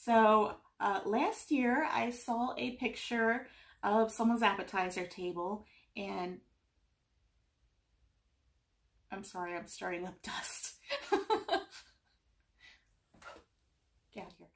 So last year I saw a picture of someone's appetizer table, and I'm sorry, I'm stirring up dust. Get out of here.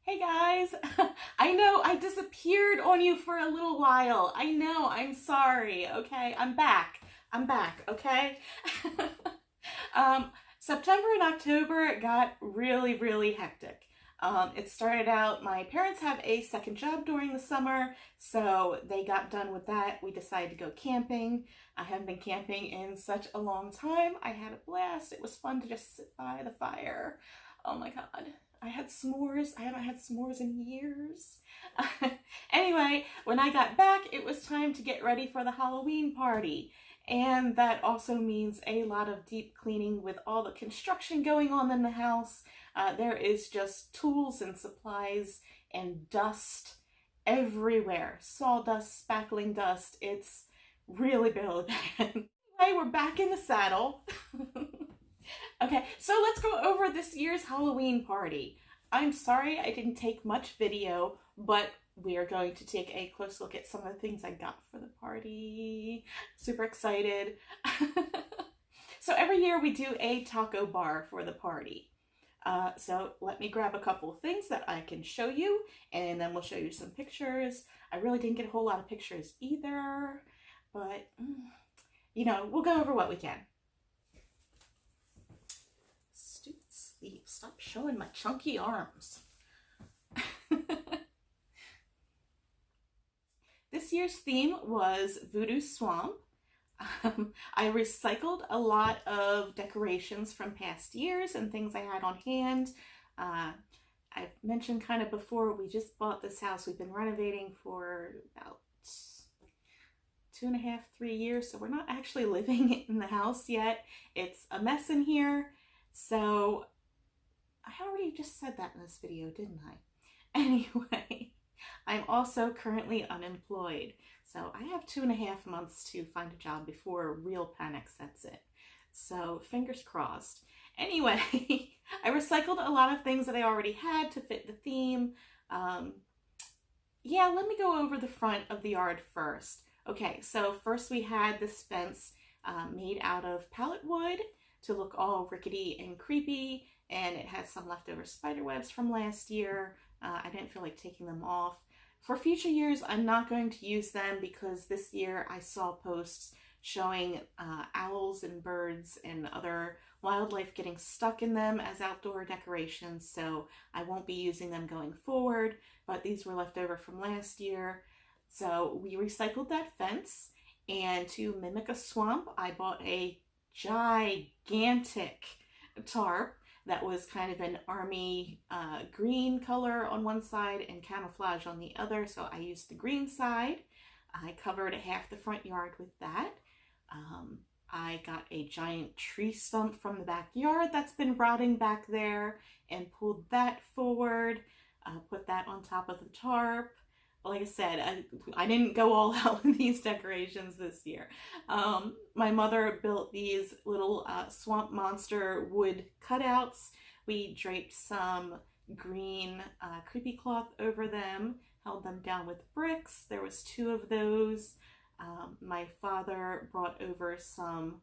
Hey guys, I know I disappeared on you for a little while. I know, I'm sorry, okay? I'm back, okay? September and October got really hectic. It started out, my parents have a second job during the summer, so they got done with that. We decided to go camping. I haven't been camping in such a long time. I had a blast. It was fun to just sit by the fire. Oh my God. I had s'mores. I haven't had s'mores in years. Anyway, when I got back, it was time to get ready for the Halloween party. And that also means a lot of deep cleaning with all the construction going on in the house. There is just tools and supplies and dust everywhere. Sawdust, spackling dust. It's really bad. Anyway, we're back in the saddle. Okay, so let's go over this year's Halloween party. I'm sorry I didn't take much video, but we are going to take a close look at some of the things I got for the party. Super excited. So every year we do a taco bar for the party. So let me grab a couple of things that I can show you, and then we'll show you some pictures. I really didn't get a whole lot of pictures either, but you know, we'll go over what we can. Stop showing my chunky arms. This year's theme was Voodoo Swamp. I recycled a lot of decorations from past years and things I had on hand. I've mentioned kind of before, we just bought this house. We've been renovating for about 2.5, 3 years, so we're not actually living in the house yet. It's a mess in here, so I already just said that in this video, didn't I? Anyway, I'm also currently unemployed, so I have 2.5 months to find a job before real panic sets in. So fingers crossed. Anyway, I recycled a lot of things that I already had to fit the theme. Yeah, let me go over the front of the yard first. Okay, so first we had this fence made out of pallet wood to look all rickety and creepy, and it has some leftover spider webs from last year. I didn't feel like taking them off. For future years, I'm not going to use them because this year I saw posts showing owls and birds and other wildlife getting stuck in them as outdoor decorations, so I won't be using them going forward, but these were left over from last year. So we recycled that fence, and to mimic a swamp, I bought a gigantic tarp that was kind of an army green color on one side and camouflage on the other, so I used the green side. I covered half the front yard with that. I got a giant tree stump from the backyard that's been rotting back there and pulled that forward, put that on top of the tarp. Like I said, I didn't go all out in these decorations this year. My mother built these little swamp monster wood cutouts. We draped some green creepy cloth over them, held them down with bricks. There was 2 of those. My father brought over some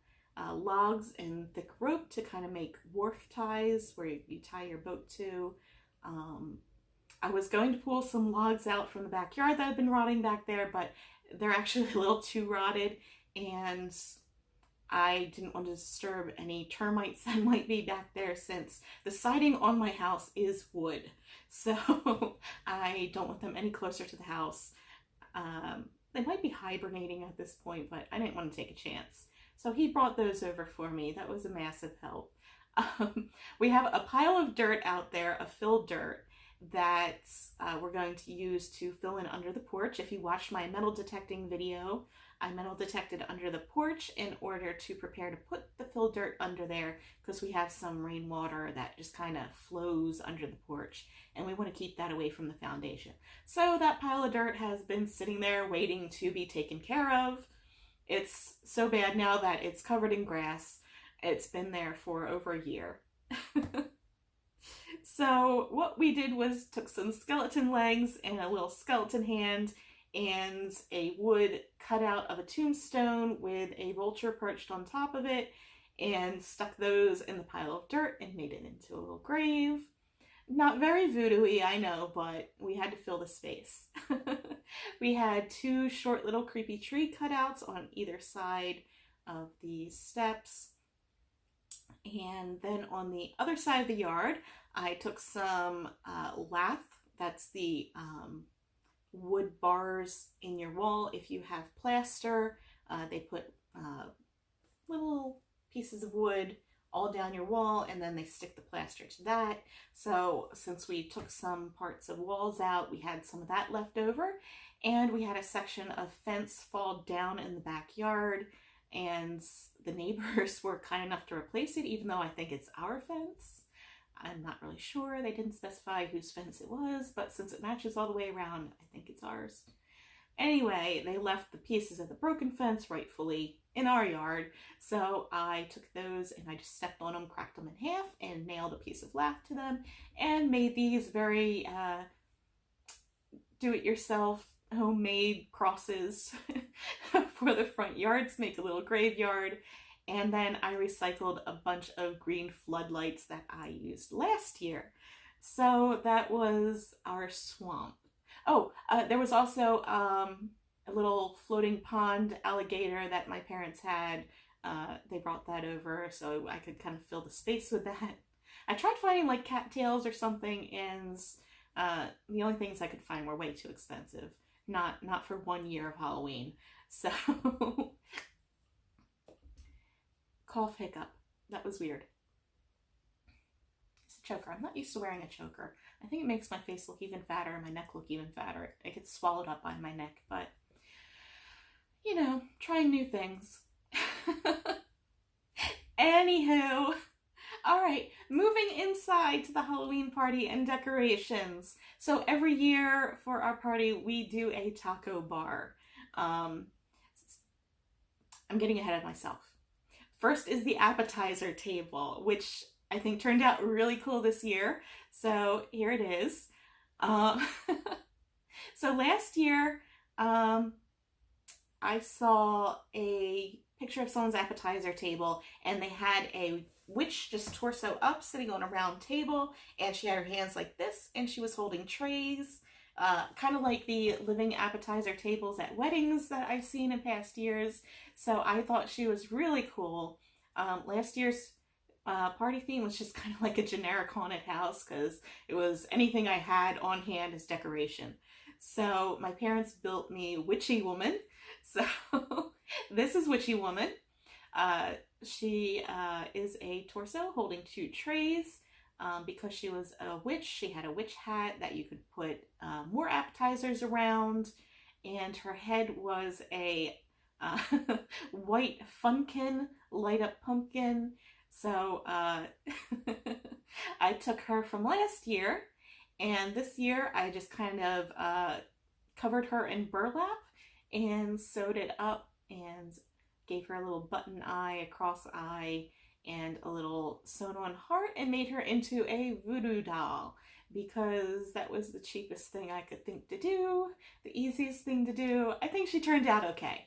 logs and thick rope to kind of make wharf ties where you tie your boat to. I was going to pull some logs out from the backyard that had been rotting back there, but they're actually a little too rotted, and I didn't want to disturb any termites that might be back there since the siding on my house is wood. So I don't want them any closer to the house. They might be hibernating at this point, but I didn't want to take a chance. So he brought those over for me. That was a massive help. We have a pile of dirt out there, a filled dirt, that we're going to use to fill in under the porch. If you watched my metal detecting video, I metal detected under the porch in order to prepare to put the filled dirt under there, because we have some rainwater that just kind of flows under the porch, and we want to keep that away from the foundation. So that pile of dirt has been sitting there waiting to be taken care of. It's so bad now that it's covered in grass. It's been there for over a year. So what we did was took some skeleton legs and a little skeleton hand and a wood cutout of a tombstone with a vulture perched on top of it, and stuck those in the pile of dirt and made it into a little grave. Not very voodoo-y, I know, but we had to fill the space. We had 2 short little creepy tree cutouts on either side of the steps. And then on the other side of the yard, I took some lath. That's the wood bars in your wall. If you have plaster, they put little pieces of wood all down your wall, and then they stick the plaster to that. So since we took some parts of walls out, we had some of that left over, and we had a section of fence fall down in the backyard, and the neighbors were kind enough to replace it, even though I think it's our fence. I'm not really sure. They didn't specify whose fence it was, but since it matches all the way around, I think it's ours. Anyway, they left the pieces of the broken fence rightfully in our yard, so I took those and I just stepped on them, cracked them in half, and nailed a piece of lath to them, and made these very do-it-yourself homemade crosses for the front yards, make a little graveyard. And then I recycled a bunch of green floodlights that I used last year. So that was our swamp. Oh, there was also a little floating pond alligator that my parents had. They brought that over so I could kind of fill the space with that. I tried finding like cattails or something, and the only things I could find were way too expensive. Not for 1 year of Halloween. So cough, hiccup. That was weird. It's a choker. I'm not used to wearing a choker. I think it makes my face look even fatter and my neck look even fatter. It gets swallowed up by my neck, but you know, trying new things. Anywho, all right, moving inside to the Halloween party and decorations. So every year for our party, we do a taco bar. I'm getting ahead of myself. First is the appetizer table, which I think turned out really cool this year. So here it is. So last year, I saw a picture of someone's appetizer table, and they had a witch just torso up sitting on a round table, and she had her hands like this, and she was holding trays, kind of like the living appetizer tables at weddings that I've seen in past years. So I thought she was really cool. Last year's party theme was just kind of like a generic haunted house, because it was anything I had on hand as decoration. So my parents built me Witchy Woman. So this is Witchy Woman. She is a torso holding 2 trays. Because she was a witch, she had a witch hat that you could put more appetizers around, and her head was a white funkin, light up pumpkin. So I took her from last year, and this year I just kind of covered her in burlap and sewed it up and gave her a little button eye, a cross eye, and a little sewn on heart, and made her into a voodoo doll, because that was the cheapest thing I could think to do, the easiest thing to do. I think she turned out okay.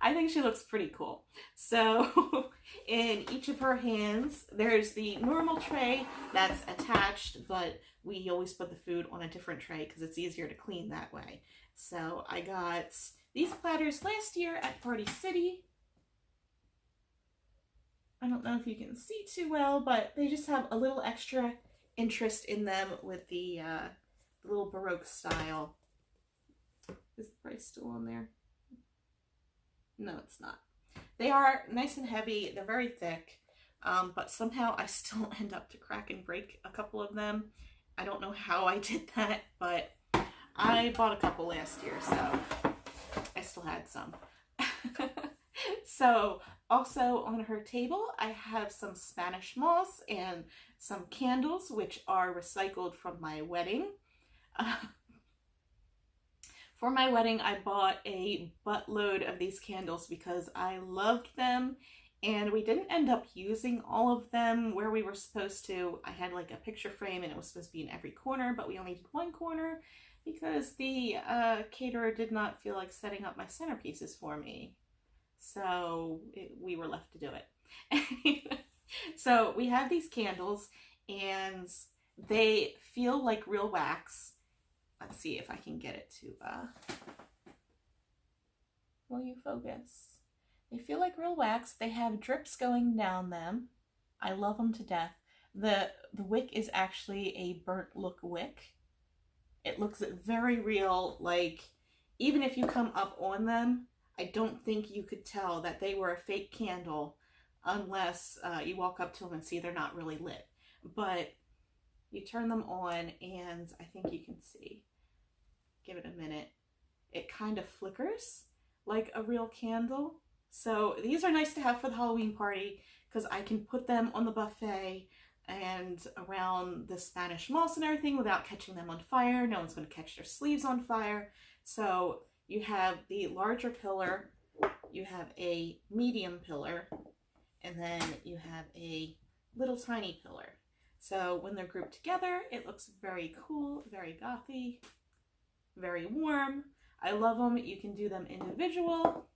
I think she looks pretty cool. So in each of her hands, there's the normal tray that's attached, but we always put the food on a different tray because it's easier to clean that way. So I got these platters last year at Party City. I don't know if you can see too well, but they just have a little extra interest in them with the little Baroque style Is the price still on there? No, it's not. They are nice and heavy. They're very thick, but somehow I still end up to crack and break a couple of them. I don't know how I did that, but I bought a couple last year, so I still had some. So also on her table, I have some Spanish moss and some candles, which are recycled from my wedding. For my wedding, I bought a buttload of these candles because I loved them, and we didn't end up using all of them where we were supposed to. I had like a picture frame and it was supposed to be in every corner, but we only did one corner because the caterer did not feel like setting up my centerpieces for me. So we were left to do it. So we have these candles and they feel like real wax. Let's see if I can get it to, will you focus? They feel like real wax. They have drips going down them. I love them to death. The wick is actually a burnt look wick. It looks very real. Like, even if you come up on them, I don't think you could tell that they were a fake candle unless you walk up to them and see they're not really lit. But you turn them on and I think you can see. Give it a minute. It kind of flickers like a real candle. So these are nice to have for the Halloween party because I can put them on the buffet and around the Spanish moss and everything without catching them on fire. No one's going to catch their sleeves on fire. So you have the larger pillar, you have a medium pillar, and then you have a little tiny pillar. So when they're grouped together, it looks very cool, very gothy, very warm. I love them. You can do them individual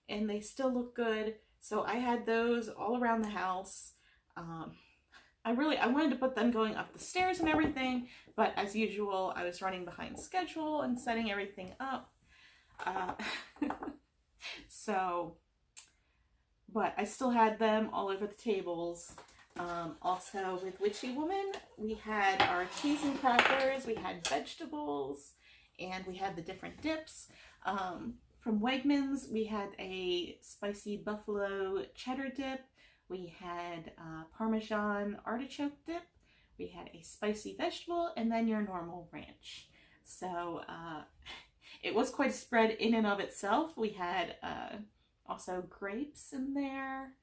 and they still look good. So I had those all around the house. I wanted to put them going up the stairs and everything, but as usual, I was running behind schedule and setting everything up. But I still had them all over the tables. Also with Witchy Woman, we had our cheese and crackers, we had vegetables, and we had the different dips. From Wegmans, we had a spicy buffalo cheddar dip. We had Parmesan artichoke dip. We had a spicy vegetable, and then your normal ranch. So it was quite a spread in and of itself. We had also grapes in there,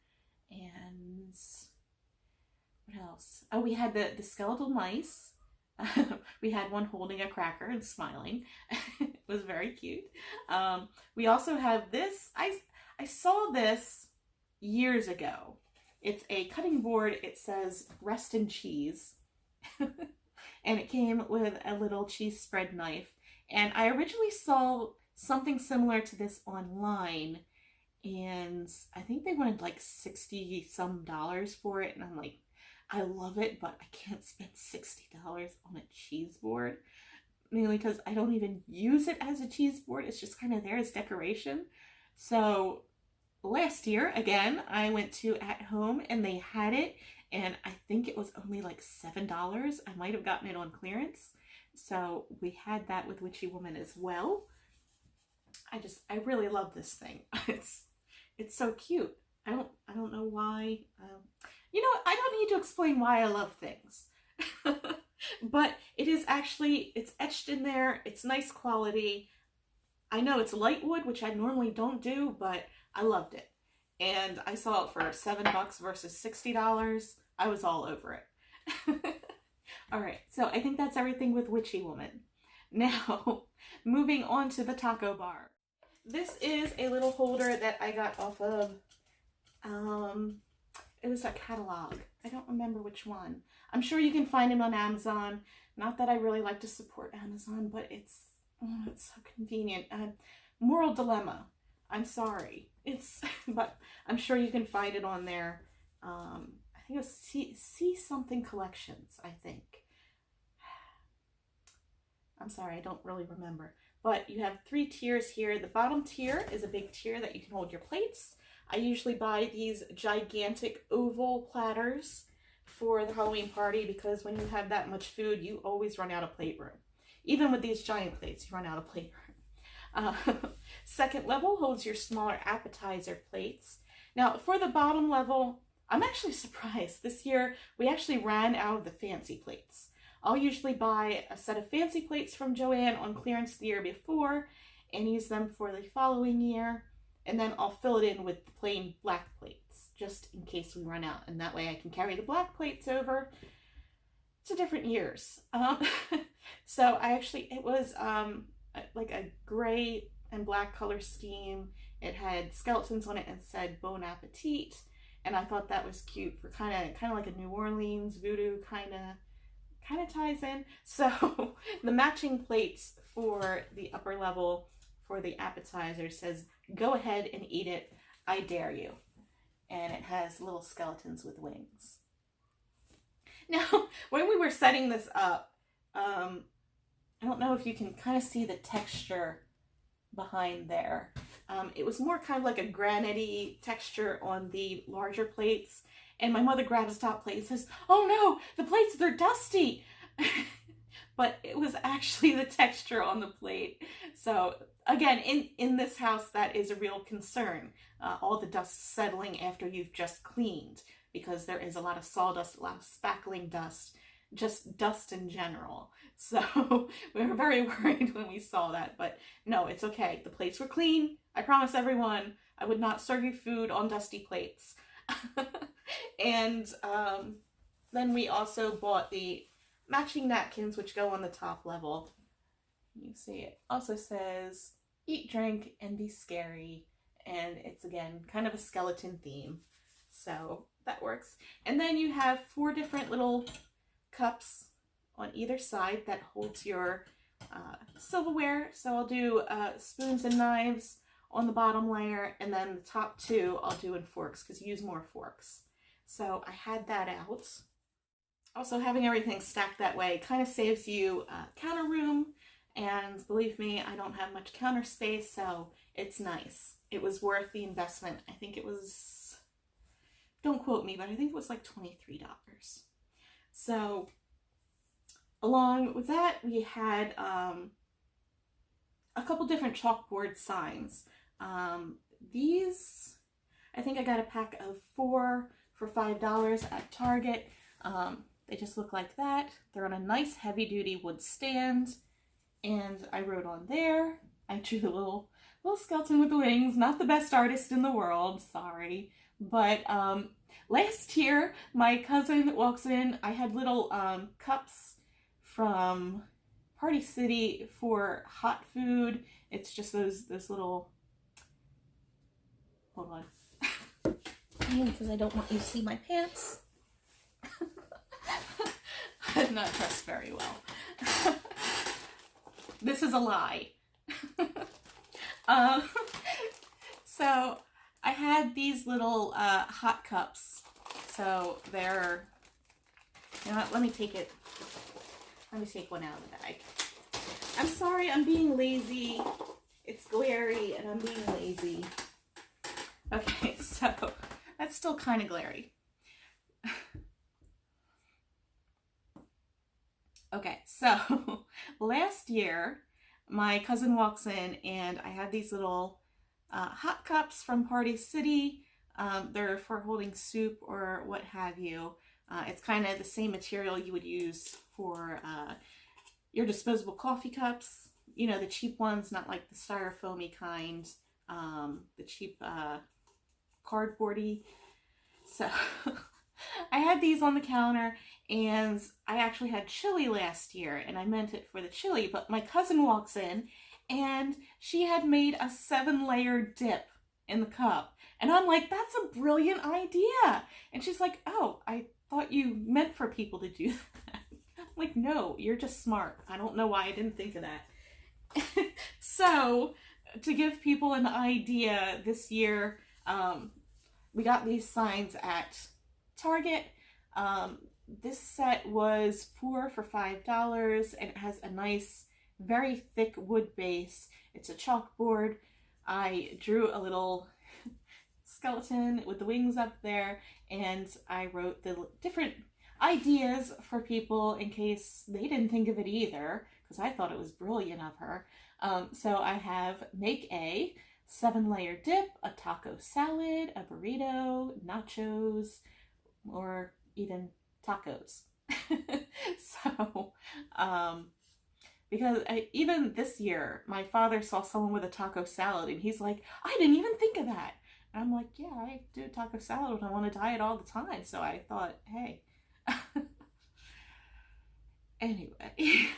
and what else? Oh, we had the skeletal mice. We had one holding a cracker and smiling. It was very cute. We also have this. I saw this years ago. It's a cutting board. It says rest in cheese. And it came with a little cheese spread knife. And I originally saw something similar to this online. And I think they wanted like $60 some for it. And I'm like, I love it, but I can't spend $60 on a cheese board. Mainly because I don't even use it as a cheese board. It's just kind of there as decoration. So last year, again, I went to At Home and they had it. And I think it was only like $7. I might have gotten it on clearance. So we had that with Witchy Woman as well. I really love this thing. It's so cute. I don't know why. You know, I don't need to explain why I love things. But it is actually, it's etched in there. It's nice quality. I know it's light wood, which I normally don't do, but I loved it. And I saw it for $7 versus $60. I was all over it. All right, so I think that's everything with Witchy Woman. Now, moving on to the taco bar. This is a little holder that I got off of, it was a catalog. I don't remember which one. I'm sure you can find it on Amazon. Not that I really like to support Amazon, but it's so convenient. Moral dilemma. I'm sorry. But I'm sure you can find it on there. I think it was See Something Collections, I think. I'm sorry, I don't really remember. But you have 3 tiers here. The bottom tier is a big tier that you can hold your plates. I usually buy these gigantic oval platters for the Halloween party because when you have that much food, you always run out of plate room. Even with these giant plates, you run out of plate Uh, second level holds your smaller appetizer plates. Now, for the bottom level, I'm actually surprised. This year, we actually ran out of the fancy plates. I'll usually buy a set of fancy plates from Joann on clearance the year before and use them for the following year. And then I'll fill it in with the plain black plates, just in case we run out. And that way I can carry the black plates over to different years. So it was like a gray and black color scheme. It had skeletons on it and said Bon Appetit. And I thought that was cute for kind of like a New Orleans voodoo kind of ties in. So the matching plates for the upper level for the appetizer says, "Go ahead and eat it, I dare you." And it has little skeletons with wings. Now, when we were setting this up, I don't know if you can kind of see the texture behind there. It was more kind of like a granite-y texture on the larger plates. And my mother grabs the top plate and says, "Oh no, the plates, they're dusty." But it was actually the texture on the plate. So again, in this house, that is a real concern. All the dust settling after you've just cleaned, because there is a lot of sawdust, a lot of spackling dust, just dust in general. So we were very worried when we saw that, but no, it's okay. The plates were clean. I promise everyone I would not serve you food on dusty plates. And then we also bought the matching napkins, which go on the top level. You see it also says, "Eat, drink, and be scary." And it's, again, kind of a skeleton theme. So that works. And then you have 4 different little cups on either side that holds your silverware. So I'll do spoons and knives on the bottom layer, and then the top 2 I'll do in forks, because you use more forks. So I had that out. Also, having everything stacked that way kind of saves you counter room, and believe me, I don't have much counter space, so it's nice. It was worth the investment. I think it was, don't quote me, but I think it was like $23. So along with that, we had a couple different chalkboard signs. These, I think I got a pack of 4 for $5 at Target. They just look like that. They're on a nice heavy-duty wood stand, and I wrote on there. I drew the little skeleton with the wings. Not the best artist in the world, sorry. But last year, my cousin walks in. I had little cups from Party City for hot food. It's just those little, hold on, because I don't want you to see my pants. I'm not dressed very well. This is a lie. So I had these little hot cups. So they're, you know what, let me take one out of the bag. I'm sorry, I'm being lazy. It's glary and I'm being lazy. Okay, so that's still kind of glary. Okay, so last year, my cousin walks in and I had these little hot cups from Party City. They're for holding soup or what have you. It's kind of the same material you would use for your disposable coffee cups. You know, the cheap ones, not like the styrofoamy kind, the cheap cardboardy. So I had these on the counter, and I actually had chili last year, and I meant it for the chili, but my cousin walks in, and she had made a 7-layer dip in the cup. And I'm like, that's a brilliant idea. And she's like, "Oh, I thought you meant for people to do that." I'm like, "No, you're just smart. I don't know why I didn't think of that." So, to give people an idea, this year, we got these signs at Target. This set was 4 for $5, and it has a nice, very thick wood base. It's a chalkboard. I drew a little skeleton with the wings up there, and I wrote the different ideas for people in case they didn't think of it either, because I thought it was brilliant of her. So I have make a 7-layer dip, a taco salad, a burrito, nachos, or even tacos. So, because even this year, my father saw someone with a taco salad and he's like, I didn't even think of that. And I'm like, yeah, I do taco salad when I want to diet all the time. So I thought, hey. Anyway,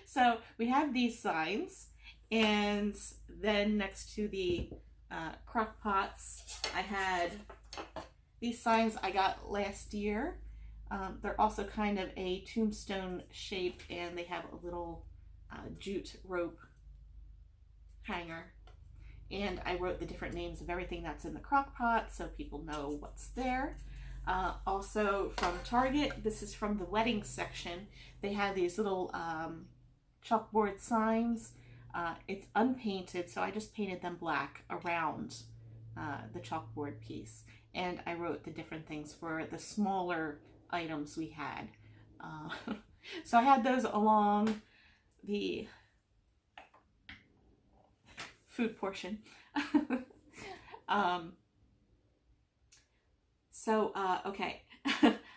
so we have these signs, and then next to the crock pots, I had these signs I got last year. They're also kind of a tombstone shape, and they have a little jute rope hanger. And I wrote the different names of everything that's in the crock pot so people know what's there. Also from Target, this is from the wedding section. They have these little chalkboard signs. It's unpainted, so I just painted them black around the chalkboard piece. And I wrote the different things for the smaller items we had. So I had those along the food portion. Okay.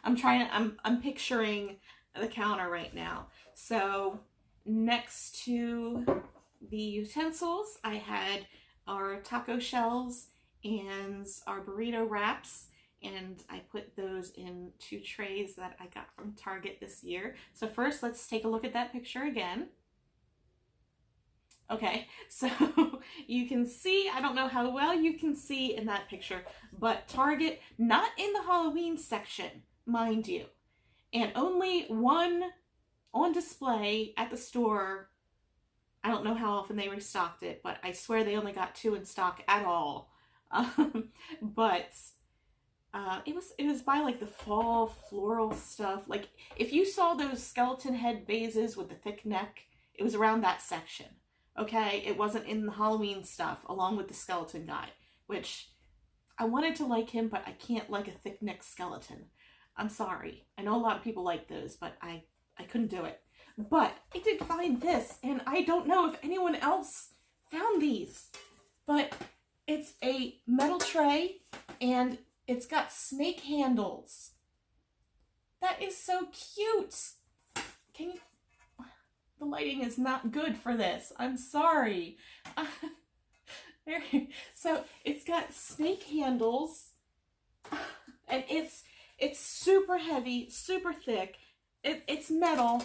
I'm picturing the counter right now. So next to the utensils, I had our taco shells and our burrito wraps, and I put those in 2 trays that I got from Target this year. So first, let's take a look at that picture again. Okay, so you can see, I don't know how well you can see in that picture, but Target, not in the Halloween section, mind you, and only one on display at the store. I don't know how often they restocked it, but I swear they only got 2 in stock at all. But it was by like the fall floral stuff. Like if you saw those skeleton head vases with the thick neck, it was around that section. Okay, it wasn't in the Halloween stuff along with the skeleton guy, which I wanted to like him, but I can't like a thick neck skeleton. I'm sorry. I know a lot of people like those, but I couldn't do it. But I did find this, and I don't know if anyone else found these, but it's a metal tray and it's got snake handles. That is so cute. Can you... The lighting is not good for this. I'm sorry. So it's got snake handles, and it's super heavy, super thick. It's metal,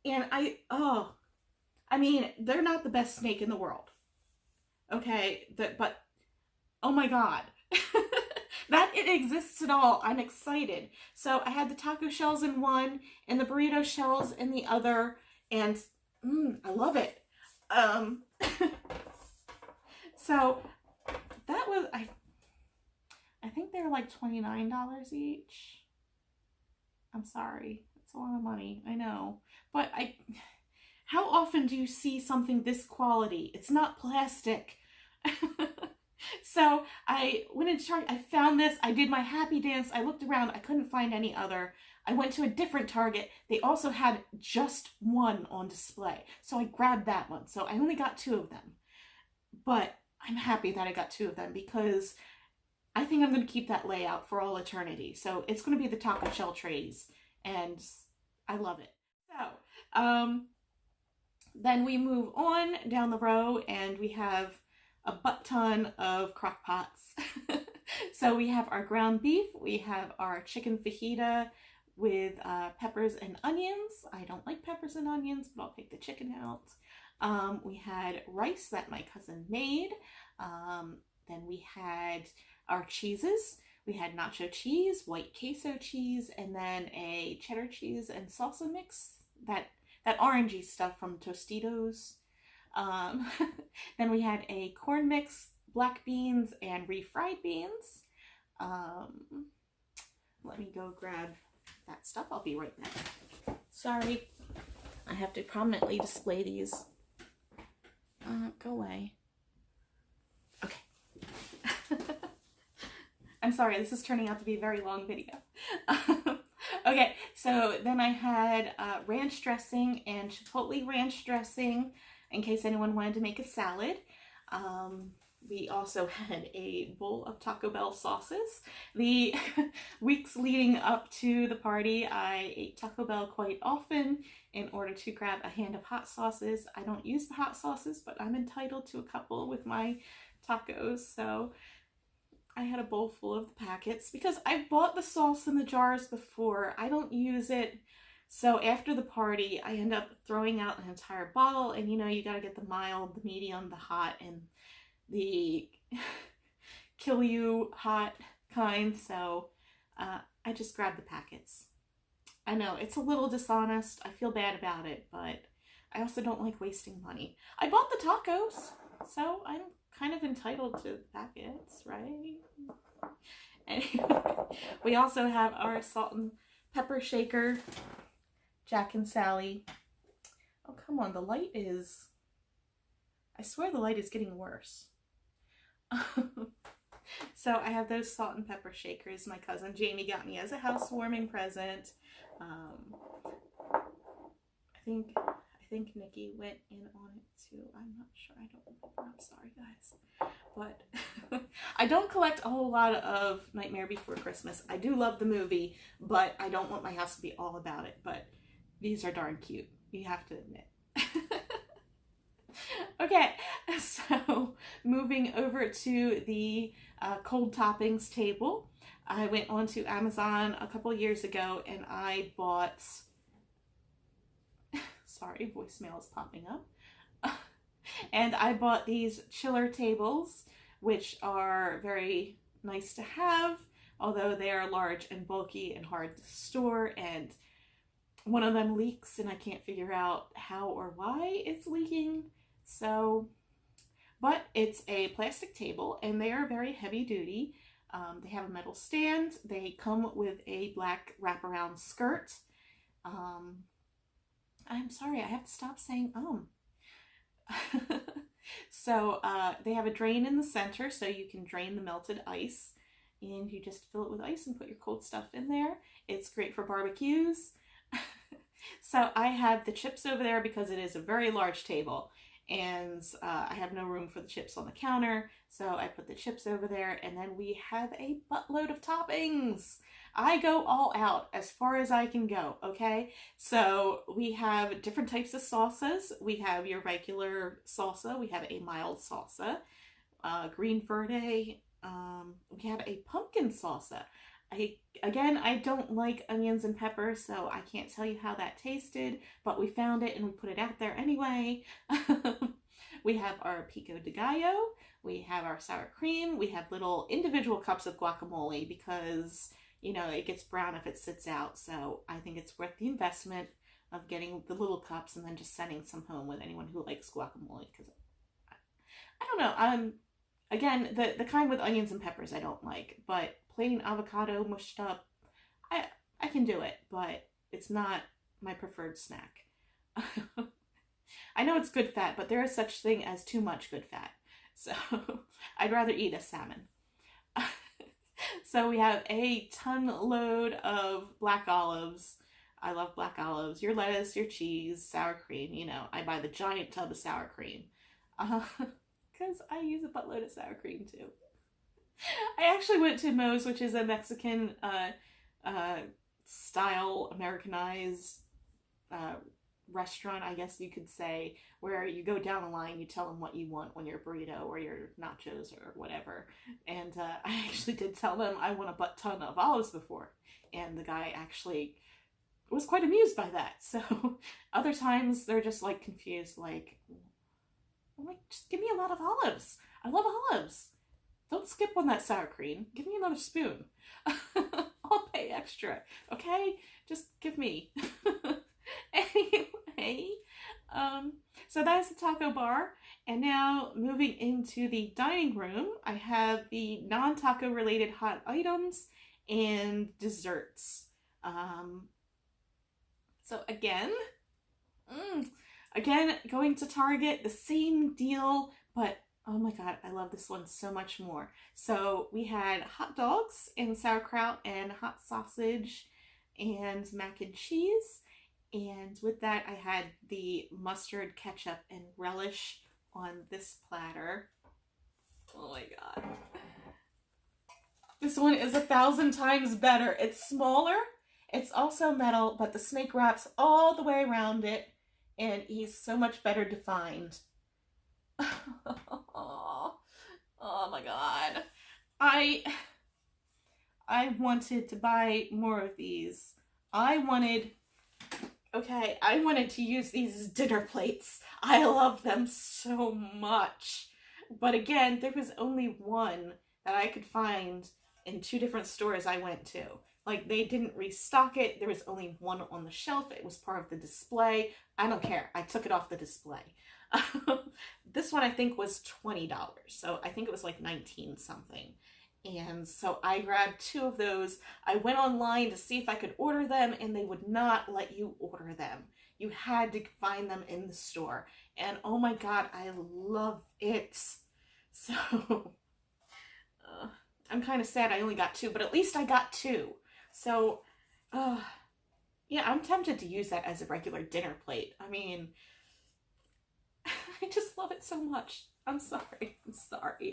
and I mean, they're not the best snake in the world. Okay, but oh my God. That it exists at all. I'm excited. So I had the taco shells in one and the burrito shells in the other, and I love it. So that was, I think they were like $29 each. I'm sorry. It's a lot of money. I know. But how often do you see something this quality? It's not plastic. So I went into Target, I found this, I did my happy dance, I looked around, I couldn't find any other. I went to a different Target, they also had just one on display. So I grabbed that one, so I only got 2 of them. But I'm happy that I got 2 of them because I think I'm going to keep that layout for all eternity. So it's going to be the taco shell trays, and I love it. So, then we move on down the row, and we have a butt ton of crock pots. So we have our ground beef, we have our chicken fajita with peppers and onions. I don't like peppers and onions, but I'll take the chicken out. We had rice that my cousin made. Then we had our cheeses. We had nacho cheese, white queso cheese, and then a cheddar cheese and salsa mix, that orangey stuff from Tostitos. Then we had a corn mix, black beans, and refried beans. Let me go grab that stuff. I'll be right back. Sorry, I have to prominently display these. Go away. Okay. I'm sorry, this is turning out to be a very long video. Okay, So then I had ranch dressing and chipotle ranch dressing in case anyone wanted to make a salad. We also had a bowl of Taco Bell sauces. The weeks leading up to the party, I ate Taco Bell quite often in order to grab a hand of hot sauces. I don't use the hot sauces, but I'm entitled to a couple with my tacos, so I had a bowl full of the packets because I've bought the sauce in the jars before. I don't use it. So after the party, I end up throwing out an entire bottle, and you know, you gotta get the mild, the medium, the hot, and the kill you hot kind. So I just grabbed the packets. I know it's a little dishonest. I feel bad about it, but I also don't like wasting money. I bought the tacos, so I'm kind of entitled to the packets, right? Anyway, we also have our salt and pepper shaker, Jack and Sally. Oh, come on, the light is... I swear the light is getting worse. So I have those salt and pepper shakers my cousin Jamie got me as a housewarming present. I think Nikki went in on it too. I'm not sure. I don't remember. I'm sorry, guys. But I don't collect a whole lot of Nightmare Before Christmas. I do love the movie, but I don't want my house to be all about it. But these are darn cute. You have to admit. Okay, so moving over to the cold toppings table. I went onto Amazon a couple years ago and I bought, sorry, voicemail is popping up. And I bought these chiller tables, which are very nice to have, although they are large and bulky and hard to store, and one of them leaks and I can't figure out how or why it's leaking. So, but it's a plastic table and they are very heavy duty. They have a metal stand. They come with a black wraparound skirt. I'm sorry, I have to stop saying So they have a drain in the center so you can drain the melted ice, and you just fill it with ice and put your cold stuff in there. It's great for barbecues. So I have the chips over there because it is a very large table. And I have no room for the chips on the counter, so I put the chips over there, and then we have a buttload of toppings. I go all out as far as I can go, okay? So we have different types of salsas. We have your regular salsa. We have a mild salsa, green verde. We have a pumpkin salsa. I don't like onions and peppers, so I can't tell you how that tasted, but we found it and we put it out there anyway. We have our pico de gallo, we have our sour cream, we have little individual cups of guacamole because, you know, it gets brown if it sits out, so I think it's worth the investment of getting the little cups and then just sending some home with anyone who likes guacamole, because I don't know, again, the kind with onions and peppers I don't like, but plain avocado mushed up, I can do it, but it's not my preferred snack. I know it's good fat, but there is such thing as too much good fat. So I'd rather eat a salmon. So we have a ton load of black olives. I love black olives. Your lettuce, your cheese, sour cream. You know, I buy the giant tub of sour cream. Because I use a buttload of sour cream too. I actually went to Moe's, which is a Mexican style Americanized restaurant, I guess you could say, where you go down the line, you tell them what you want on your burrito or your nachos or whatever. And I actually did tell them I want a butt ton of olives before, and the guy actually was quite amused by that. So other times they're just like confused, like, I'm like, just give me a lot of olives. I love olives. Don't skip on that sour cream. Give me another spoon. I'll pay extra, okay? Just give me. Anyway, so that's the taco bar. And now moving into the dining room, I have the non-taco related hot items and desserts. So again, going to Target, the same deal, but oh my god, I love this one so much more. So we had hot dogs and sauerkraut and hot sausage and mac and cheese. And with that, I had the mustard, ketchup, and relish on this platter. Oh my god. This one is 1,000 times better. It's smaller. It's also metal, but the snake wraps all the way around it, and he's so much better defined. Oh my god. I wanted to buy more of these. I wanted to use these as dinner plates. I love them so much. But again, there was only one that I could find in 2 different stores I went to. Like, they didn't restock it. There was only one on the shelf. It was part of the display. I don't care. I took it off the display. This one I think was $20. So I think it was like 19 something. And so I grabbed 2 of those. I went online to see if I could order them, and they would not let you order them. You had to find them in the store. And oh my god, I love it. So I'm kind of sad I only got 2, but at least I got 2. So yeah, I'm tempted to use that as a regular dinner plate. I mean, I just love it so much. I'm sorry.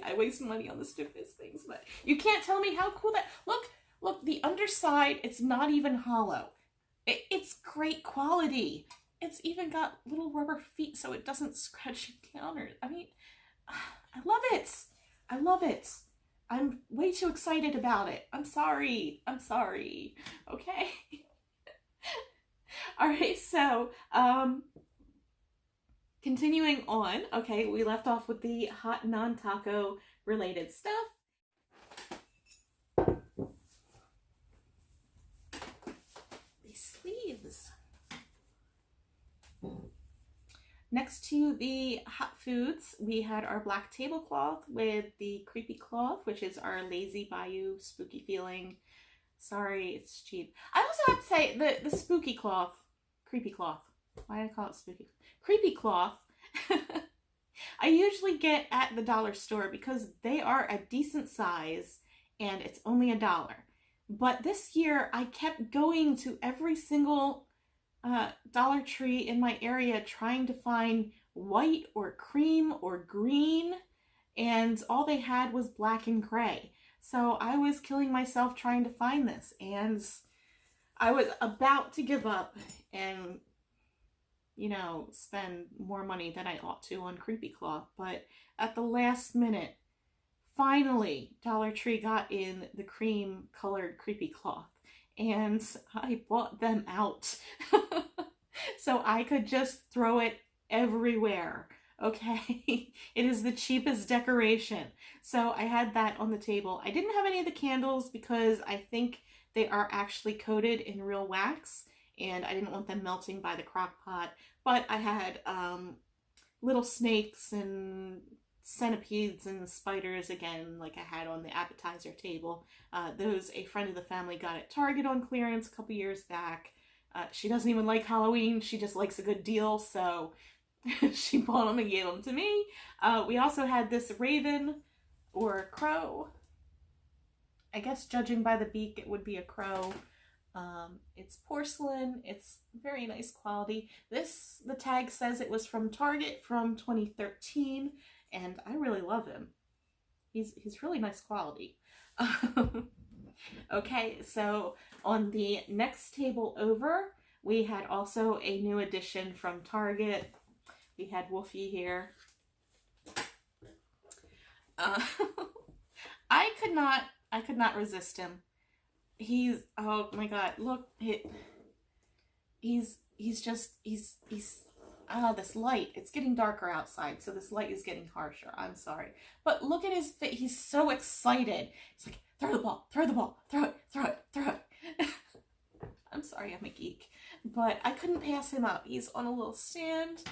I waste money on the stupidest things, but you can't tell me how cool that... Look, the underside, it's not even hollow. It's great quality. It's even got little rubber feet so it doesn't scratch your counter. I mean, I love it. I love it. I'm way too excited about it. I'm sorry. Okay. All right, so, continuing on, okay, we left off with the hot non-taco related stuff. These sleeves. Next to the hot foods, we had our black tablecloth with the creepy cloth, which is our lazy bayou spooky feeling. Sorry, it's cheap. I also have to say the spooky cloth, creepy cloth. Why did I call it spooky? Creepy cloth. I usually get at the dollar store because they are a decent size and it's only $1. But this year I kept going to every single Dollar Tree in my area trying to find white or cream or green, and all they had was black and gray. So I was killing myself trying to find this, and I was about to give up and, you know, spend more money than I ought to on creepy cloth, but at the last minute, finally, Dollar Tree got in the cream colored creepy cloth, and I bought them out so I could just throw it everywhere. Okay, it is the cheapest decoration. So I had that on the table. I didn't have any of the candles because I think they are actually coated in real wax and I didn't want them melting by the crock pot. But I had little snakes and centipedes and spiders again, like I had on the appetizer table. Those a friend of the family got at Target on clearance a couple years back. She doesn't even like Halloween. She just likes a good deal, so she bought them and gave them to me. We also had this raven or crow. I guess judging by the beak, it would be a crow. It's porcelain. It's very nice quality. The tag says it was from Target from 2013, and I really love him. He's really nice quality. Okay, so on the next table over, we had also a new addition from Target. We had Wolfie here. I could not resist him. He's, oh my god, look, this light, it's getting darker outside, so this light is getting harsher. I'm sorry. But look at his face, he's so excited. He's like, throw the ball, throw it. I'm sorry, I'm a geek. But I couldn't pass him up. He's on a little stand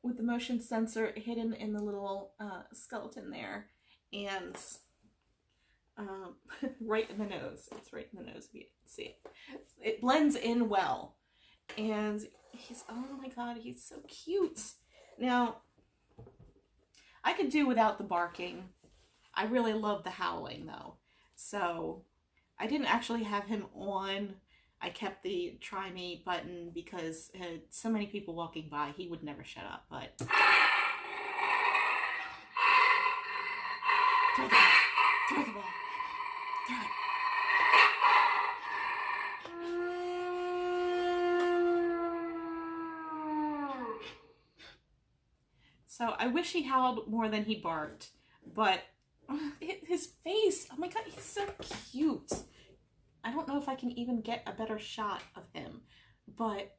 with the motion sensor hidden in the little skeleton there. And right in the nose. It's right in the nose if you can see it. It blends in well. And he's, oh my god, he's so cute. Now, I could do without the barking. I really love the howling though. So I didn't actually have him on I kept the try me button because so many people walking by, he would never shut up, but... Throw the ball. Throw the ball. Throw it. So I wish he howled more than he barked, but his face, oh my god, he's so cute. I don't know if I can even get a better shot of him, but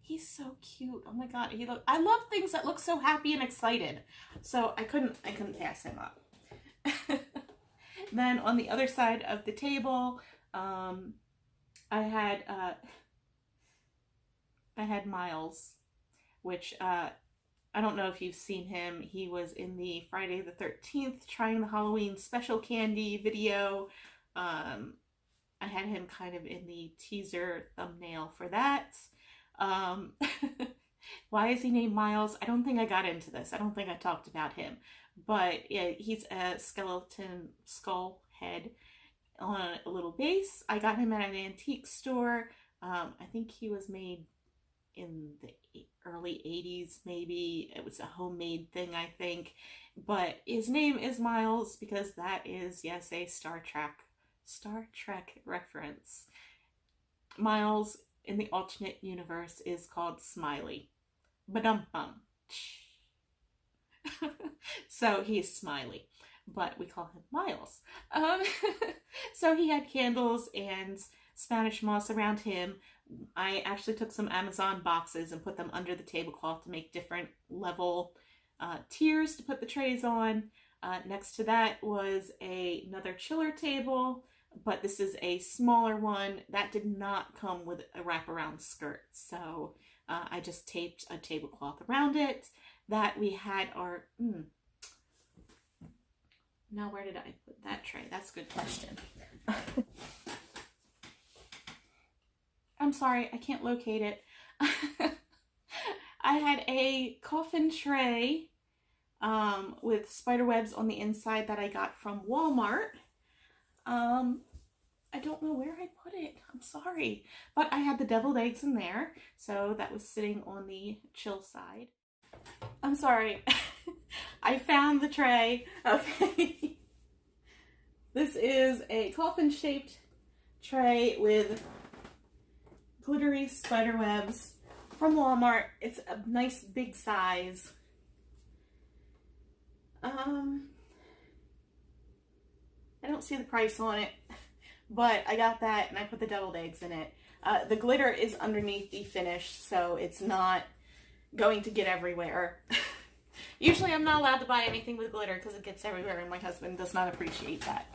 he's so cute. Oh my god, I love things that look so happy and excited. So I couldn't pass him up. Then on the other side of the table, I had Miles, which I don't know if you've seen him. He was in the Friday the 13th Trying the Halloween Special Candy video. I had him kind of in the teaser thumbnail for that. Why is he named Miles? I don't think I got into this. I don't think I talked about him. But yeah, he's a skeleton skull head on a little base. I got him at an antique store. I think he was made in the early 80s, maybe. It was a homemade thing, I think. But his name is Miles because that is, yes, a Star Trek reference. Miles in the alternate universe is called Smiley. Ba-dum-bum. So he's Smiley, but we call him Miles. So he had candles and Spanish moss around him. I actually took some Amazon boxes and put them under the tablecloth to make different level tiers to put the trays on. Next to that was another chiller table, but this is a smaller one that did not come with a wraparound skirt. So I just taped a tablecloth around it. That we had our... Now where did I put that tray? That's a good question. I'm sorry, I can't locate it. I had a coffin tray with spider webs on the inside that I got from Walmart. I don't know where I put it. I'm sorry. But I had the deviled eggs in there, so that was sitting on the chill side. I'm sorry. I found the tray. Okay. This is a coffin-shaped tray with glittery spider webs from Walmart. It's a nice big size. I don't see the price on it, but I got that and I put the deviled eggs in it. The glitter is underneath the finish, so it's not going to get everywhere. Usually I'm not allowed to buy anything with glitter because it gets everywhere and my husband does not appreciate that.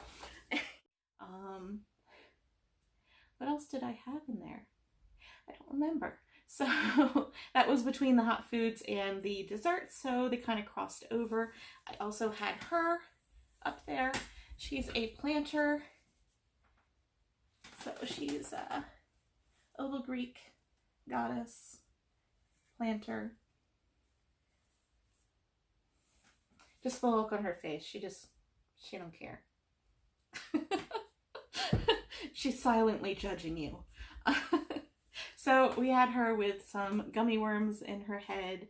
What else did I have in there? I don't remember. So that was between the hot foods and the desserts, so they kind of crossed over. I also had her up there. She's a planter. So she's a little Greek goddess planter. Just the look on her face. She don't care. She's silently judging you. So we had her with some gummy worms in her head.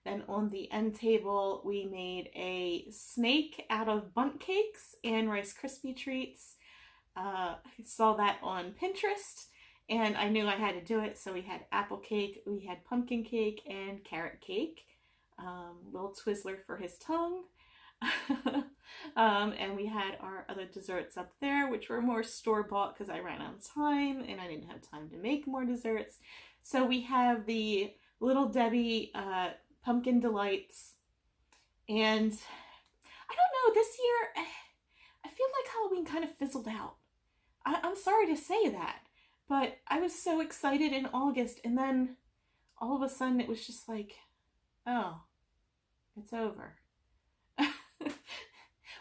Then on the end table, we made a snake out of bundt cakes and Rice Krispie treats. I saw that on Pinterest and I knew I had to do it. So we had apple cake, we had pumpkin cake, and carrot cake. Little Twizzler for his tongue. And we had our other desserts up there, which were more store-bought because I ran out of time and I didn't have time to make more desserts. So we have the Little Debbie Pumpkin Delights. And I don't know, this year, I feel like Halloween kind of fizzled out. I'm sorry to say that, but I was so excited in August and then all of a sudden it was just like, oh, it's over.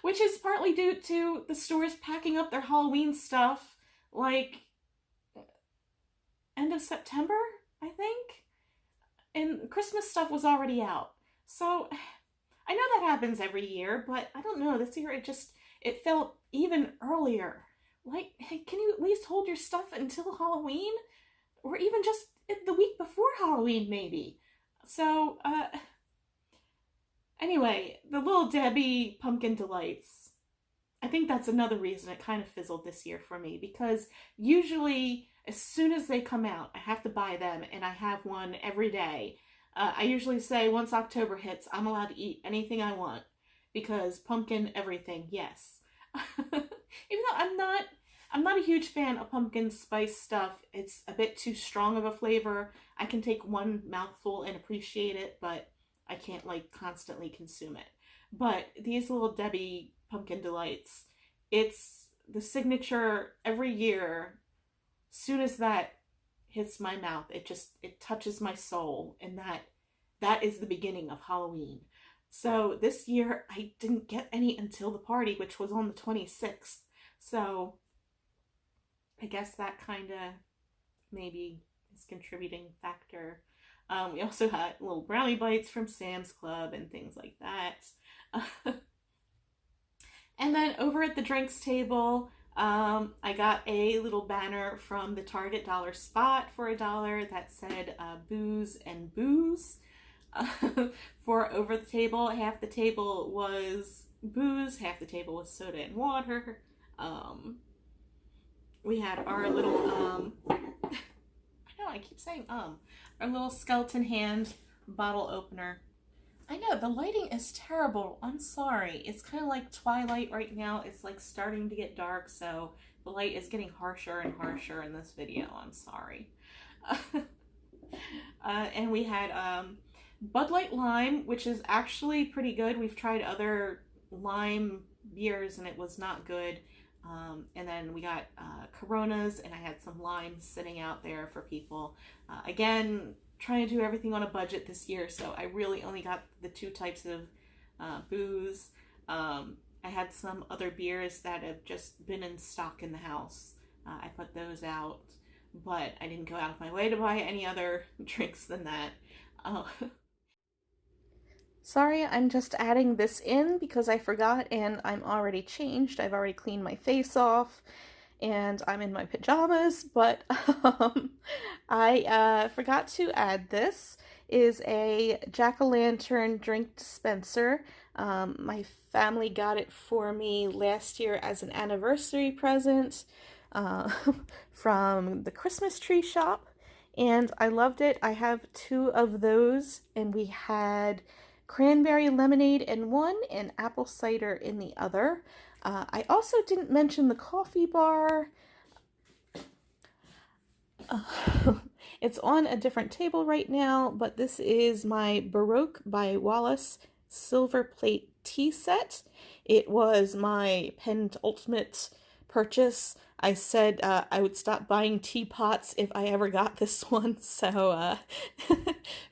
Which is partly due to the stores packing up their Halloween stuff, like, end of September, I think? And Christmas stuff was already out. So, I know that happens every year, but I don't know, this year it felt even earlier like, can you at least hold your stuff until Halloween? Or even just the week before Halloween, maybe. So, anyway, the Little Debbie Pumpkin Delights. I think that's another reason it kind of fizzled this year for me, because usually as soon as they come out, I have to buy them, and I have one every day. I usually say once October hits, I'm allowed to eat anything I want, because pumpkin everything, yes. Even though I'm not a huge fan of pumpkin spice stuff. It's a bit too strong of a flavor. I can take one mouthful and appreciate it, but I can't like constantly consume it. But these Little Debbie Pumpkin Delights, it's the signature every year. Soon as that hits my mouth, it touches my soul, and that is the beginning of Halloween. So this year I didn't get any until the party, which was on the 26th. So I guess that kind of maybe is a contributing factor. We also had little brownie bites from Sam's Club and things like that. And then over at the drinks table, I got a little banner from the Target dollar spot for $1 that said booze and booze. For over the table, half the table was booze, half the table was soda and water. We had our little, I know, I keep saying, our little skeleton hand bottle opener. I know, the lighting is terrible. I'm sorry. It's kind of like twilight right now. It's like starting to get dark, so the light is getting harsher and harsher in this video. I'm sorry. And we had Bud Light Lime, which is actually pretty good. We've tried other lime beers and it was not good. And then we got Coronas, and I had some limes sitting out there for people. Again, trying to do everything on a budget this year, so I really only got the 2 types of booze. I had some other beers that have just been in stock in the house. I put those out, but I didn't go out of my way to buy any other drinks than that. Sorry, I'm just adding this in because I forgot, and I'm already changed. I've already cleaned my face off, and I'm in my pajamas, but I forgot to add this. Is a jack-o'-lantern drink dispenser. My family got it for me last year as an anniversary present from the Christmas tree shop, and I loved it. I have 2 of those, and we had cranberry lemonade in one and apple cider in the other. I also didn't mention the coffee bar. It's on a different table right now, but this is my Baroque by Wallace silver plate tea set. It was my penultimate purchase. I said I would stop buying teapots if I ever got this one, so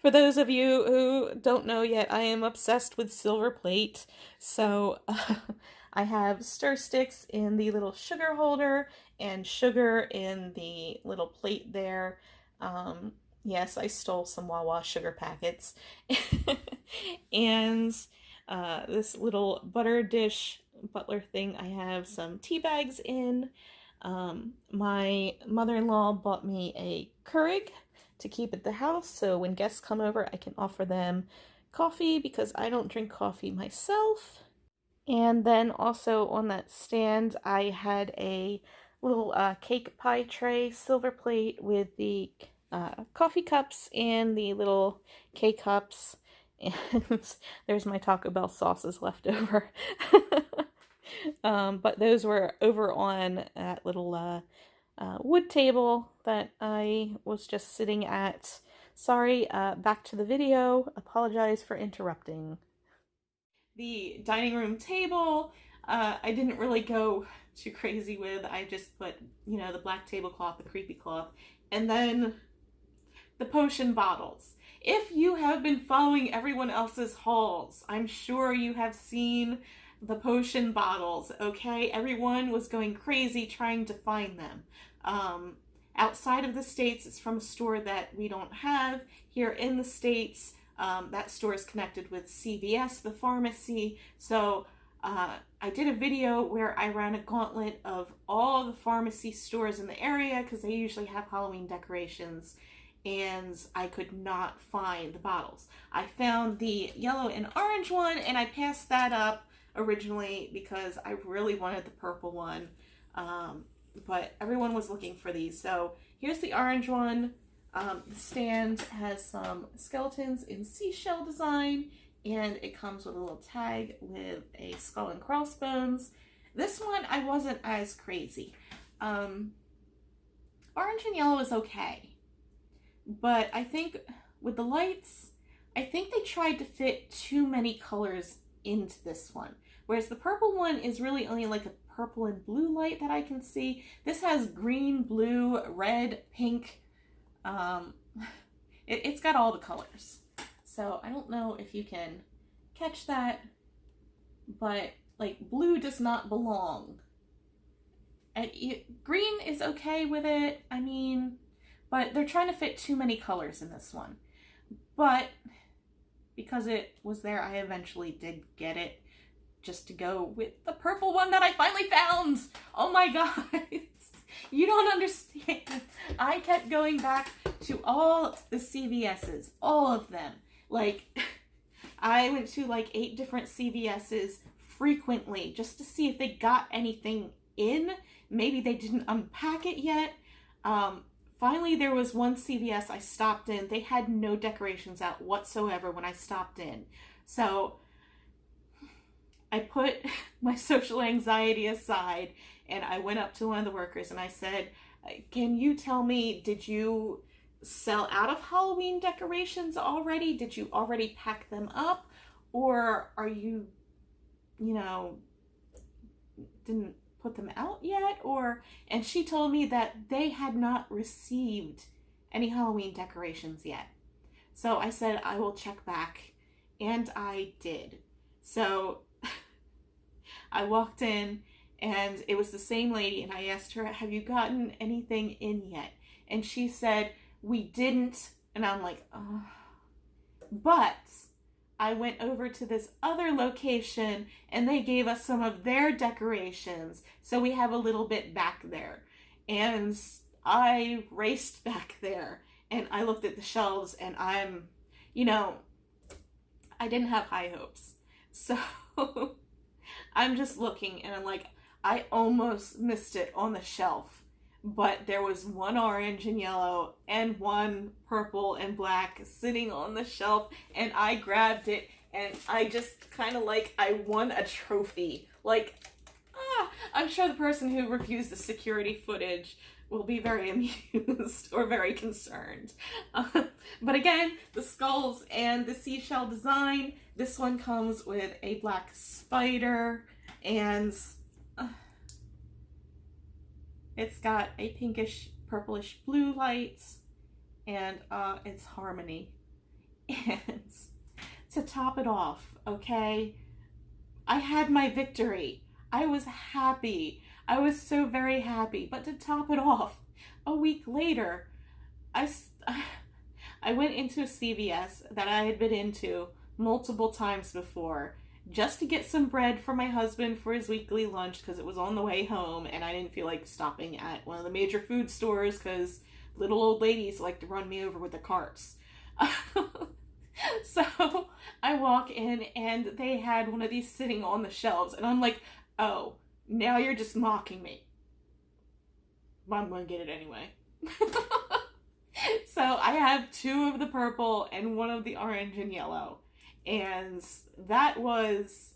for those of you who don't know yet, I am obsessed with silver plate. So I have stir sticks in the little sugar holder and sugar in the little plate there. Yes, I stole some Wawa sugar packets. And this little butter dish butler thing, I have some tea bags in. My mother-in-law bought me a Keurig to keep at the house, so when guests come over, I can offer them coffee because I don't drink coffee myself. And then also on that stand, I had a little cake pie tray, silver plate with the coffee cups and the little K-cups. And there's my Taco Bell sauces left over. But those were over on that little wood table that I was just sitting at. Sorry, back to the video. Apologize for interrupting. The dining room table, I didn't really go too crazy with. I just put, you know, the black tablecloth, the creepy cloth, and then the potion bottles. If you have been following everyone else's hauls, I'm sure you have seen the potion bottles, okay? Everyone was going crazy trying to find them. Outside of the States, it's from a store that we don't have. Here in the States, that store is connected with CVS, the pharmacy. So I did a video where I ran a gauntlet of all the pharmacy stores in the area because they usually have Halloween decorations, and I could not find the bottles. I found the yellow and orange one, and I passed that up originally because I really wanted the purple one, but everyone was looking for these. So here's the orange one. The stand has some skeletons in seashell design, and it comes with a little tag with a skull and crossbones. This one I wasn't as crazy. Orange and yellow is okay, but I think with the lights, I think they tried to fit too many colors into this one, whereas the purple one is really only like a purple and blue light that I can see. This has green, blue, red, pink. It's got all the colors. So I don't know if you can catch that, but like blue does not belong. And green is okay with it, I mean, but they're trying to fit too many colors in this one. But because it was there, I eventually did get it just to go with the purple one that I finally found. Oh my god. You don't understand. I kept going back to all the CVS's, all of them. Like, I went to like 8 different CVS's frequently just to see if they got anything in. Maybe they didn't unpack it yet. Finally, there was one CVS I stopped in. They had no decorations out whatsoever when I stopped in. So I put my social anxiety aside and I went up to one of the workers and I said, can you tell me, did you sell out of Halloween decorations already? Did you already pack them up? Or are you, didn't put them out yet? And she told me that they had not received any Halloween decorations yet. So I said, I will check back. And I did. So I walked in and it was the same lady and I asked her, have you gotten anything in yet? And she said, we didn't. And I'm like, oh. But I went over to this other location and they gave us some of their decorations. So we have a little bit back there. And I raced back there and I looked at the shelves and I'm, I didn't have high hopes. So I'm just looking and I'm like, I almost missed it on the shelf, but there was one orange and yellow and one purple and black sitting on the shelf and I grabbed it and I just kind of like, I won a trophy. Like, I'm sure the person who reviews the security footage will be very amused or very concerned. But again, the skulls and the seashell design, this one comes with a black spider and it's got a pinkish, purplish blue light, and it's Harmony. And to top it off, okay, I had my victory. I was happy. I was so very happy. But to top it off, a week later, I went into a CVS that I had been into multiple times before, just to get some bread for my husband for his weekly lunch because it was on the way home and I didn't feel like stopping at one of the major food stores because little old ladies like to run me over with their carts. So I walk in and they had one of these sitting on the shelves and I'm like, oh, now you're just mocking me. But I'm going to get it anyway. So I have 2 of the purple and 1 of the orange and yellow. And that was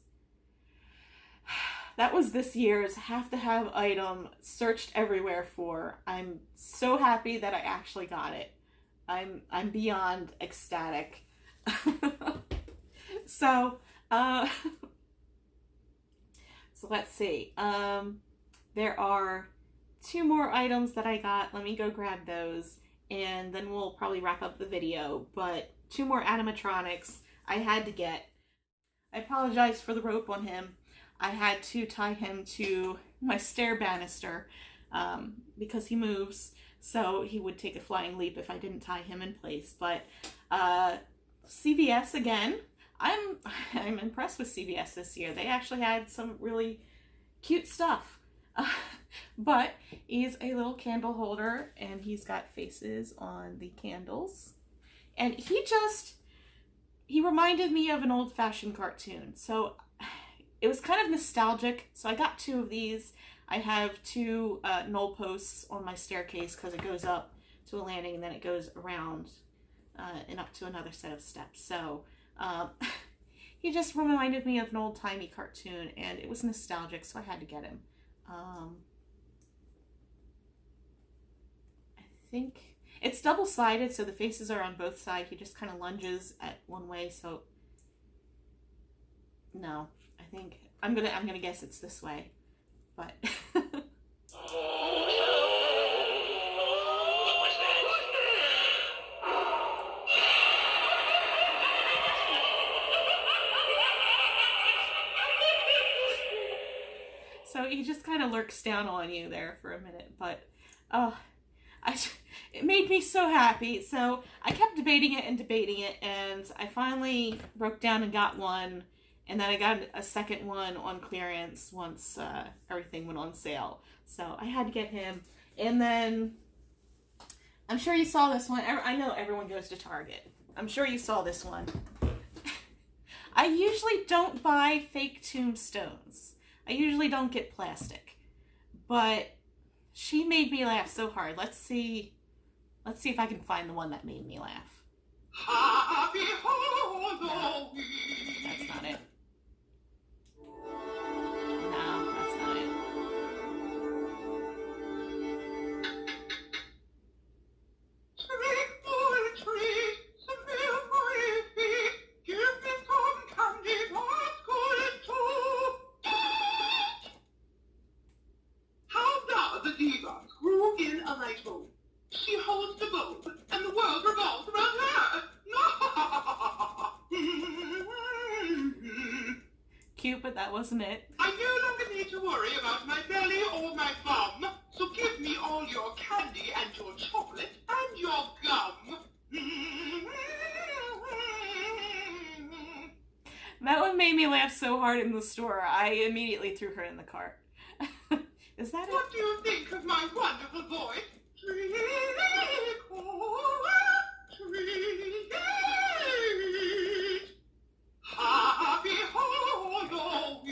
this year's have to have item searched everywhere for. I'm so happy that I actually got it. I'm beyond ecstatic. So let's see. There are 2 more items that I got. Let me go grab those and then we'll probably wrap up the video. But 2 more animatronics I had to get. I apologize for the rope on him. I had to tie him to my stair banister because he moves, so he would take a flying leap if I didn't tie him in place. But CVS again. I'm I'm impressed with CVS this year. They actually had some really cute stuff. But he's a little candle holder, and he's got faces on the candles. And he reminded me of an old-fashioned cartoon. So it was kind of nostalgic. So I got 2 of these. I have 2 knoll posts on my staircase because it goes up to a landing and then it goes around and up to another set of steps. So he just reminded me of an old-timey cartoon, and it was nostalgic, so I had to get him. I think it's double-sided, so the faces are on both sides. He just kind of lunges at one way, so no, I think I'm gonna guess it's this way, but so he just kind of lurks down on you there for a minute, but it made me so happy. So I kept debating it, and I finally broke down and got one, and then I got a second one on clearance once everything went on sale. So I had to get him. And then I'm sure you saw this one. I know everyone goes to Target. I'm sure you saw this one. I usually don't buy fake tombstones. I usually don't get plastic, but she made me laugh so hard. Let's see if I can find the one that made me laugh. Happy No, that's not it. No, that's not it. Trick or treat, some milk for your feet. Give me some candy, what's good too. How does the diva screw in Allegro? She holds the boat, and the world revolves around her. Cute, but that wasn't it. I no longer need to worry about my belly or my bum, so give me all your candy and your chocolate and your gum. That one made me laugh so hard in the store, I immediately threw her in the cart. Is that it? What do you think of my wonderful voice? Trick or treat. Happy Halloween.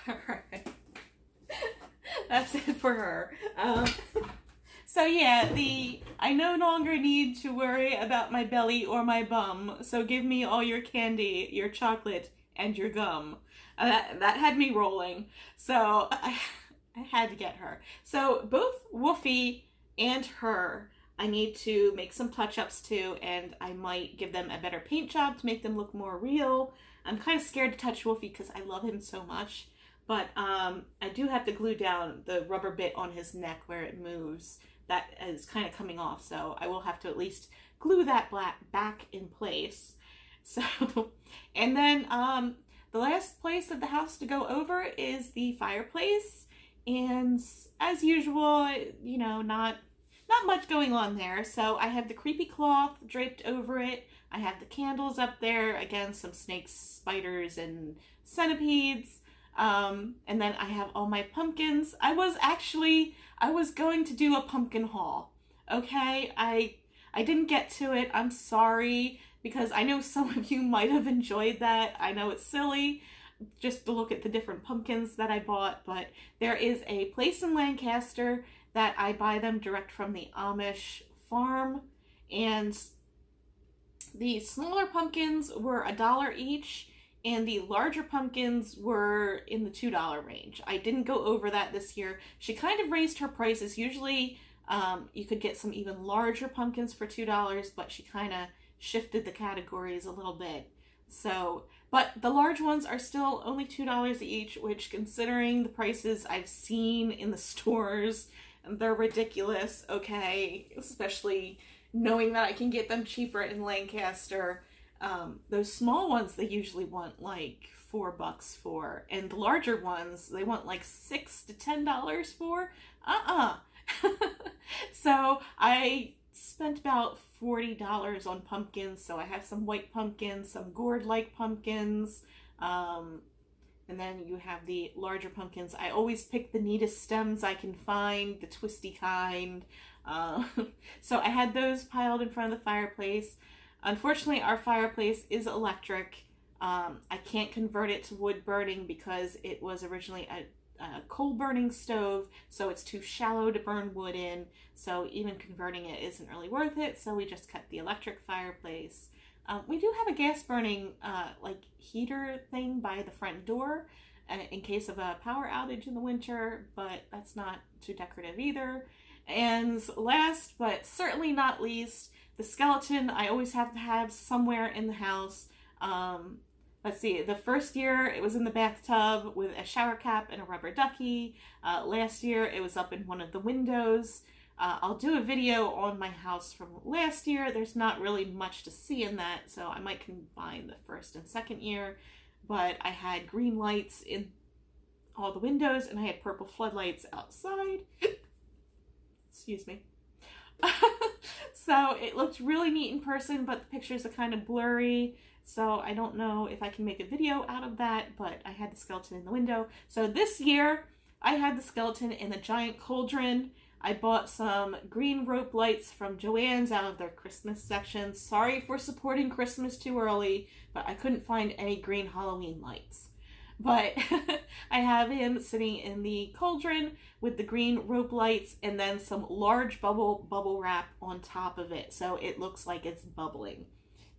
Alright. That's it for her. So yeah, I no longer need to worry about my belly or my bum, so give me all your candy, your chocolate, and your gum. That had me rolling, so I had to get her. So both Woofy and her, I need to make some touch-ups to, and I might give them a better paint job to make them look more real. I'm kind of scared to touch Woofy because I love him so much, but I do have to glue down the rubber bit on his neck where it moves. That is kind of coming off, so I will have to at least glue that back in place. So, and then the last place of the house to go over is the fireplace, and as usual, you know, not much going on there. So I have the creepy cloth draped over it. I have the candles up there. Again, some snakes, spiders, and centipedes. And then I have all my pumpkins. I was going to do a pumpkin haul. Okay, I didn't get to it. I'm sorry, because I know some of you might have enjoyed that. I know it's silly just to look at the different pumpkins that I bought, but there is a place in Lancaster that I buy them direct from the Amish farm, and the smaller pumpkins were $1 each, and the larger pumpkins were in the $2 range. I didn't go over that this year. She kind of raised her prices. Usually you could get some even larger pumpkins for $2, but she kind of shifted the categories a little bit. So, but the large ones are still only $2 each, which, considering the prices I've seen in the stores, they're ridiculous, okay? Especially knowing that I can get them cheaper in Lancaster. Those small ones, they usually want like $4 for, and the larger ones, they want like $6 to $10 for. So I spent about $40 on pumpkins. So I have some white pumpkins, some gourd-like pumpkins, and then you have the larger pumpkins. I always pick the neatest stems I can find, the twisty kind. So I had those piled in front of the fireplace. Unfortunately, our fireplace is electric. I can't convert it to wood burning because it was originally a coal burning stove, so it's too shallow to burn wood in. So even converting it isn't really worth it. So we just kept the electric fireplace. We do have a gas burning like heater thing by the front door in case of a power outage in the winter, but that's not too decorative either. And last but certainly not least, the skeleton I always have to have somewhere in the house. Let's see, the first year it was in the bathtub with a shower cap and a rubber ducky. Last year it was up in one of the windows. I'll do a video on my house from last year. There's not really much to see in that, so I might combine the first and second year. But I had green lights in all the windows and I had purple floodlights outside. Excuse me. So it looked really neat in person, but the pictures are kind of blurry. So I don't know if I can make a video out of that, but I had the skeleton in the window. So this year I had the skeleton in the giant cauldron. I bought some green rope lights from Joann's out of their Christmas section. Sorry for supporting Christmas too early, but I couldn't find any green Halloween lights. But I have him sitting in the cauldron with the green rope lights and then some large bubble wrap on top of it, so it looks like it's bubbling.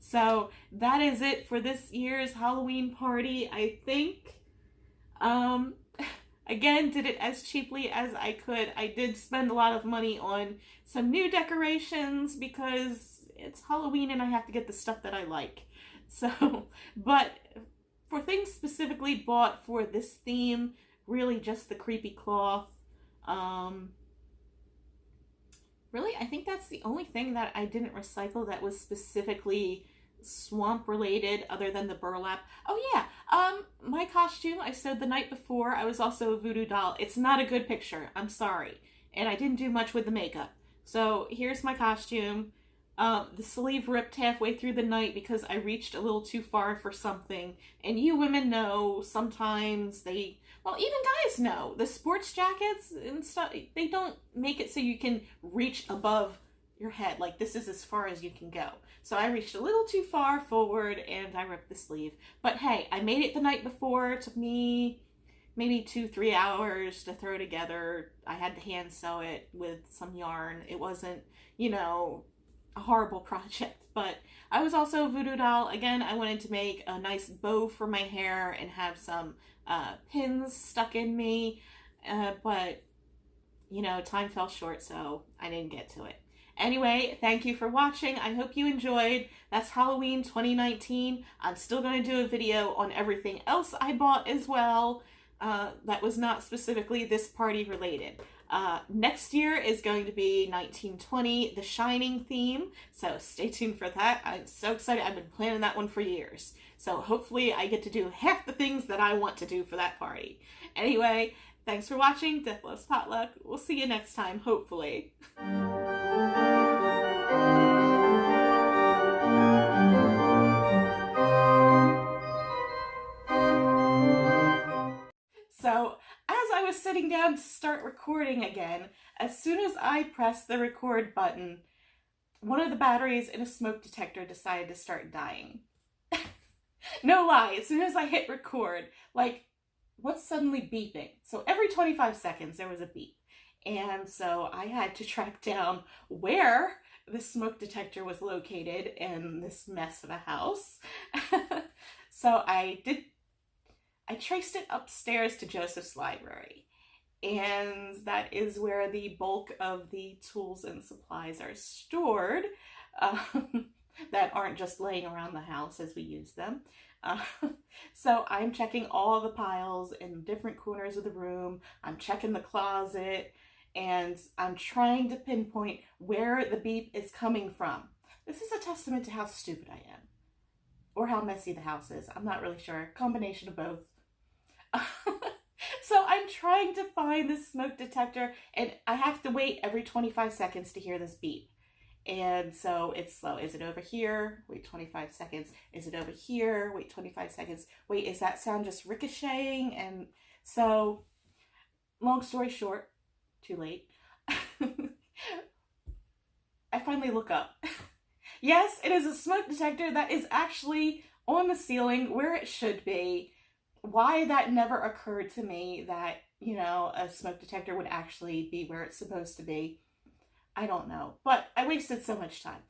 So that is it for this year's Halloween party, I think. Again, did it as cheaply as I could. I did spend a lot of money on some new decorations because it's Halloween and I have to get the stuff that I like. So, but for things specifically bought for this theme, really just the creepy cloth. Really, I think that's the only thing that I didn't recycle that was specifically swamp related other than the burlap. Oh yeah, my costume I sewed the night before. I was also a voodoo doll. It's not a good picture, I'm sorry. And I didn't do much with the makeup. So here's my costume. The sleeve ripped halfway through the night because I reached a little too far for something. And you women know sometimes well, even guys know, the sports jackets and stuff, they don't make it so you can reach above your head. Like, this is as far as you can go. So I reached a little too far forward and I ripped the sleeve. But hey, I made it the night before. It took me maybe 2-3 hours to throw together. I had to hand sew it with some yarn. It wasn't, you know, a horrible project. But I was also a voodoo doll. Again, I wanted to make a nice bow for my hair and have some pins stuck in me. But, you know, time fell short, so I didn't get to it. Anyway, thank you for watching. I hope you enjoyed. That's Halloween 2019. I'm still going to do a video on everything else I bought as well. That was not specifically this party related. Next year is going to be 1920, the Shining theme. So stay tuned for that. I'm so excited. I've been planning that one for years. So hopefully I get to do half the things that I want to do for that party. Anyway, thanks for watching. Death Loves Potluck. We'll see you next time, hopefully. So, as I was sitting down to start recording again, as soon as I pressed the record button, one of the batteries in a smoke detector decided to start dying. No lie, as soon as I hit record, like, what's suddenly beeping? So every 25 seconds there was a beep. And so I had to track down where the smoke detector was located in this mess of a house. So I traced it upstairs to Joseph's library, and that is where the bulk of the tools and supplies are stored that aren't just laying around the house as we use them. So I'm checking all the piles in different corners of the room. I'm checking the closet, and I'm trying to pinpoint where the beep is coming from. This is a testament to how stupid I am, or how messy the house is. I'm not really sure. Combination of both. So I'm trying to find this smoke detector, and I have to wait every 25 seconds to hear this beep. And so it's slow. Is it over here? Wait 25 seconds. Is it over here? Wait 25 seconds. Wait, is that sound just ricocheting? And so, long story short, too late. I finally look up. Yes, it is a smoke detector that is actually on the ceiling where it should be. Why that never occurred to me that, you know, a smoke detector would actually be where it's supposed to be, I don't know. But I wasted so much time.